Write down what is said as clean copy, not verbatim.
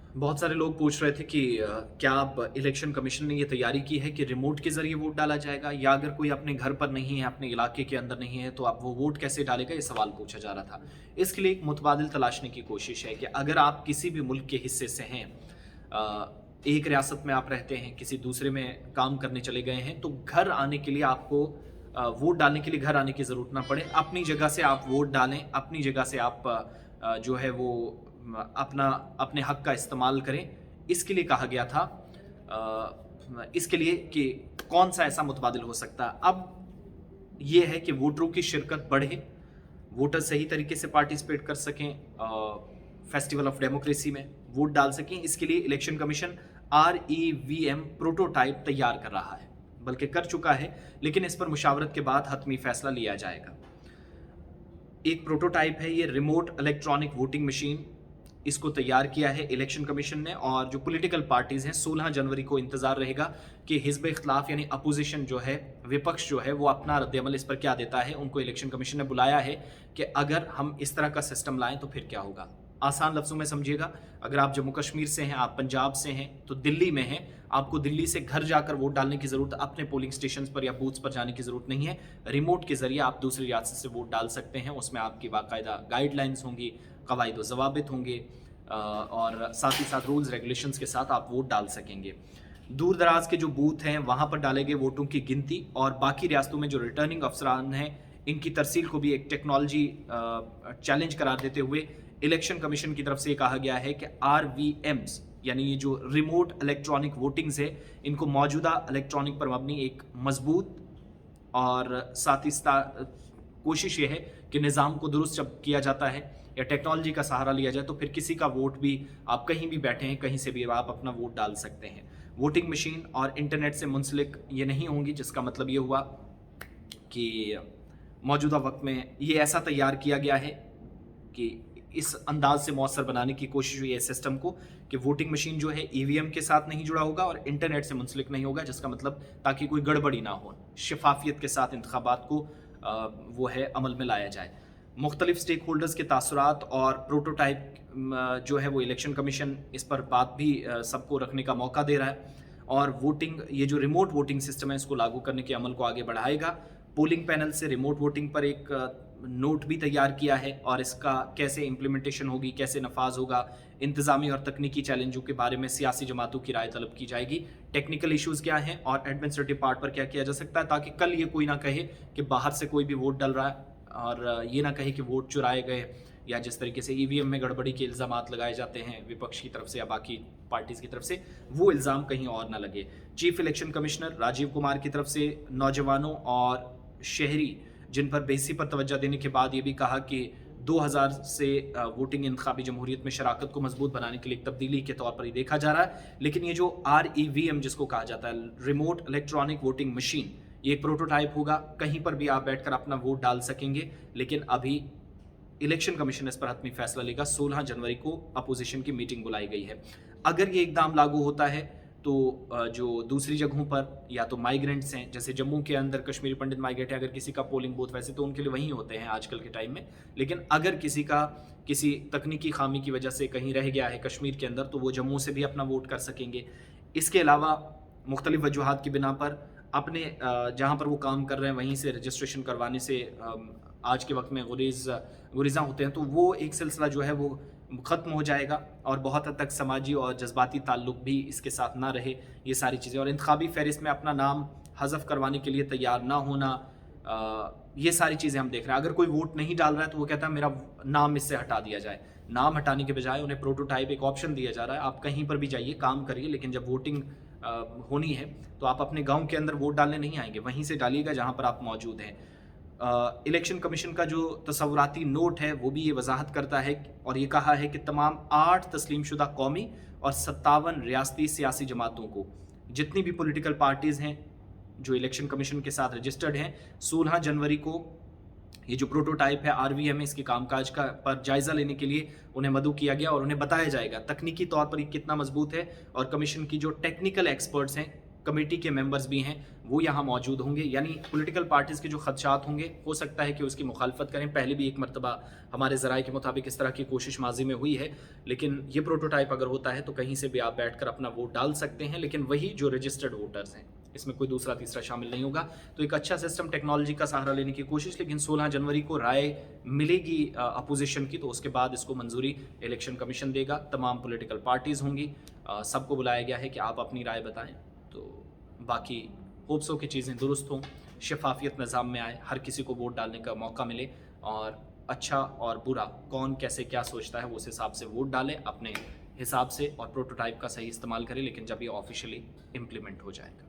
बहुत सारे लोग पूछ रहे थे कि क्या अब इलेक्शन कमीशन ने ये तैयारी की है कि रिमोट के ज़रिए वोट डाला जाएगा, या अगर कोई अपने घर पर नहीं है, अपने इलाके के अंदर नहीं है, तो आप वो वोट कैसे डालेगा, ये सवाल पूछा जा रहा था। इसके लिए एक मुतबादिल तलाशने की कोशिश है कि अगर आप किसी भी मुल्क के हिस्से से हैं, एक रियासत में आप रहते हैं, किसी दूसरे में काम करने चले गए हैं, तो घर आने के लिए आपको वोट डालने के लिए घर आने की ज़रूरत ना पड़े। अपनी जगह से आप वोट डालें, अपनी जगह से आप जो है वो अपना अपने हक का इस्तेमाल करें। इसके लिए कहा गया था, इसके लिए कि कौन सा ऐसा मुतबादिल हो सकता है। अब ये है कि वोटरों की शिरकत बढ़े, वोटर सही तरीके से पार्टिसिपेट कर सकें, फेस्टिवल ऑफ डेमोक्रेसी में वोट डाल सकें। इसके लिए इलेक्शन कमीशन REVM प्रोटोटाइप तैयार कर रहा है, बल्कि कर चुका है, लेकिन इस पर मुशावरत के बाद हतमी फैसला लिया जाएगा। एक प्रोटोटाइप है ये रिमोट इलेक्ट्रॉनिक वोटिंग मशीन, इसको तैयार किया है इलेक्शन कमीशन ने। और जो पॉलिटिकल पार्टीज हैं, 16 जनवरी को इंतजार रहेगा कि हिजब इख्तलाफ यानी अपोजिशन जो है, विपक्ष जो है, वो अपना रद्दअमल इस पर क्या देता है। उनको इलेक्शन कमीशन ने बुलाया है कि अगर हम इस तरह का सिस्टम लाएं तो फिर क्या होगा। आसान लफ्ज़ों में समझिएगा, अगर आप जम्मू कश्मीर से हैं, आप पंजाब से हैं, तो दिल्ली में हैं, आपको दिल्ली से घर जाकर वोट डालने की ज़रूरत, अपने पोलिंग स्टेशन पर या बूथ्स पर जाने की ज़रूरत नहीं है। रिमोट के ज़रिए आप दूसरी रियासत से वोट डाल सकते हैं। उसमें आपकी बाकायदा गाइडलाइंस होंगी, कवायद व ज़वाबित होंगे, और साथ ही साथ रूल्स रेगुलेशंस के साथ आप वोट डाल सकेंगे। दूर दराज के जो बूथ हैं वहाँ पर डाले गए वोटों की गिनती, और बाकी रियासतों में जो रिटर्निंग अफसरान हैं, इनकी तरसील को भी एक टेक्नोलॉजी चैलेंज करार देते हुए इलेक्शन कमीशन की तरफ से कहा गया है कि RVMs यानी ये जो रिमोट इलेक्ट्रॉनिक वोटिंग्स है, इनको मौजूदा इलेक्ट्रॉनिक पर मबनी एक मजबूत और साथ ही कोशिश ये है कि निज़ाम को दुरुस्त जब किया जाता है या टेक्नोलॉजी का सहारा लिया जाए, तो फिर किसी का वोट भी, आप कहीं भी बैठे हैं, कहीं से भी आप अपना वोट डाल सकते हैं। वोटिंग मशीन और इंटरनेट से मुंसलिक ये नहीं होंगी, जिसका मतलब ये हुआ कि मौजूदा वक्त में ये ऐसा तैयार किया गया है कि इस अंदाज से मौसर बनाने की कोशिश हुई है सिस्टम को कि वोटिंग मशीन जो है EVM के साथ नहीं जुड़ा होगा और इंटरनेट से मुंसलिक नहीं होगा, जिसका मतलब ताकि कोई गड़बड़ी ना हो, शफाफियत के साथ इंतखाबात को वो है अमल में लाया जाए। मुख्तलिफ स्टेक होल्डर्स के तासुरात और प्रोटोटाइप जो है वो इलेक्शन कमीशन इस पर बात भी सबको रखने का मौका दे रहा है, और वोटिंग, ये जो रिमोट वोटिंग सिस्टम है, इसको लागू करने के अमल को आगे बढ़ाएगा। पोलिंग पैनल से रिमोट वोटिंग पर एक नोट भी तैयार किया है, और इसका कैसे इम्प्लीमेंटेशन होगी, कैसे नफाज होगा, इंतज़ामी और तकनीकी चैलेंजों के बारे में सियासी जमातों की राय तलब की जाएगी। टेक्निकल इश्यूज़ क्या हैं और एडमिनिस्ट्रेटिव पार्ट पर क्या किया जा सकता है, ताकि कल ये कोई ना कहे कि बाहर से कोई भी वोट डल रहा है, और ये ना कहे कि वोट चुराए गए, या जिस तरीके से EVM में गड़बड़ी के इल्ज़ामात लगाए जाते हैं विपक्ष की तरफ से या बाकी पार्टीज़ की तरफ से, वो इल्ज़ाम कहीं और ना लगे। Chief election commissioner Rajiv Kumar की तरफ से नौजवानों और शहरी जिन पर बेसी पर तवज्जो देने के बाद ये भी कहा कि 2000 से वोटिंग इंतखाबी जमहूरियत में शराकत को मजबूत बनाने के लिए एक तब्दीली के तौर पर ही देखा जा रहा है। लेकिन ये जो REVM जिसको कहा जाता है, रिमोट इलेक्ट्रॉनिक वोटिंग मशीन, ये एक प्रोटोटाइप होगा, कहीं पर भी आप बैठकर अपना वोट डाल सकेंगे। लेकिन अभी इलेक्शन कमीशन इस पर हतमी फैसला लेगा। 16 जनवरी को अपोजिशन की मीटिंग बुलाई गई है। अगर ये इकदाम लागू होता है तो जो दूसरी जगहों पर या तो माइग्रेंट्स हैं, जैसे जम्मू के अंदर कश्मीरी पंडित माइग्रेट है, अगर किसी का पोलिंग बूथ, वैसे तो उनके लिए वहीं होते हैं आजकल के टाइम में, लेकिन अगर किसी का किसी तकनीकी खामी की वजह से कहीं रह गया है कश्मीर के अंदर, तो वो जम्मू से भी अपना वोट कर सकेंगे। इसके अलावा मुख्तलिफ वजूहात की बिना पर अपने जहाँ पर वो काम कर रहे हैं वहीं से रजिस्ट्रेशन करवाने से आज के वक्त में गुरेज़ा होते हैं, तो वो एक सिलसिला जो है वो ख़त्म हो जाएगा, और बहुत हद तक समाजी और जज्बाती ताल्लुक भी इसके साथ ना रहे, ये सारी चीज़ें। और इंतखाबी फहरिस्त में अपना नाम हज़फ करवाने के लिए तैयार ना होना, ये सारी चीज़ें हम देख रहे हैं। अगर कोई वोट नहीं डाल रहा है तो वो कहता है मेरा नाम इससे हटा दिया जाए। नाम हटाने के बजाय उन्हें प्रोटोटाइप एक ऑप्शन दिया जा रहा है, आप कहीं पर भी जाइए, काम करिए, लेकिन जब वोटिंग होनी है तो आप अपने गाँव के अंदर वोट डालने नहीं आएंगे, वहीं से डालिएगा जहाँ पर आप मौजूद हैं। इलेक्शन कमीशन का जो तसव्वुराती नोट है वो भी ये वजाहत करता है, और ये कहा है कि तमाम 8 तस्लीम शुदा कौमी और 57 रियासती सियासी जमातों को, जितनी भी पॉलिटिकल पार्टीज़ हैं जो इलेक्शन कमीशन के साथ रजिस्टर्ड हैं, 16 जनवरी को ये जो प्रोटोटाइप है RVM, इसके कामकाज का पर जायज़ा लेने के लिए उन्हें मदऊ किया गया, और उन्हें बताया जाएगा तकनीकी तौर पर ये कितना मजबूत है। और कमीशन की जो टेक्निकल एक्सपर्ट्स हैं कमेटी के मेंबर्स भी हैं वो यहाँ मौजूद होंगे, यानी पॉलिटिकल पार्टीज़ के जो खदशात होंगे हो सकता है कि उसकी मुखालफत करें। पहले भी एक मरतबा हमारे ज़राए के मुताबिक इस तरह की कोशिश माजी में हुई है, लेकिन ये प्रोटोटाइप अगर होता है तो कहीं से भी आप बैठकर अपना वोट डाल सकते हैं, लेकिन वही जो रजिस्टर्ड वोटर्स हैं, इसमें कोई दूसरा तीसरा शामिल नहीं होगा। तो एक अच्छा सिस्टम, टेक्नोलॉजी का सहारा लेने की कोशिश, लेकिन 16 जनवरी को राय मिलेगी अपोजिशन की, तो उसके बाद इसको मंजूरी इलेक्शन कमीशन देगा। तमाम पॉलिटिकल पार्टीज़ होंगी, सबको बुलाया गया है कि आप अपनी राय बताएं। तो बाकी होप्स हो कि चीज़ें दुरुस्त हों, शफाफियत निज़ाम में आए, हर किसी को वोट डालने का मौका मिले, और अच्छा और बुरा कौन कैसे क्या सोचता है वो उस हिसाब से वोट डाले अपने हिसाब से, और प्रोटोटाइप का सही इस्तेमाल करें, लेकिन जब ये ऑफिशियली इम्प्लीमेंट हो जाएगा।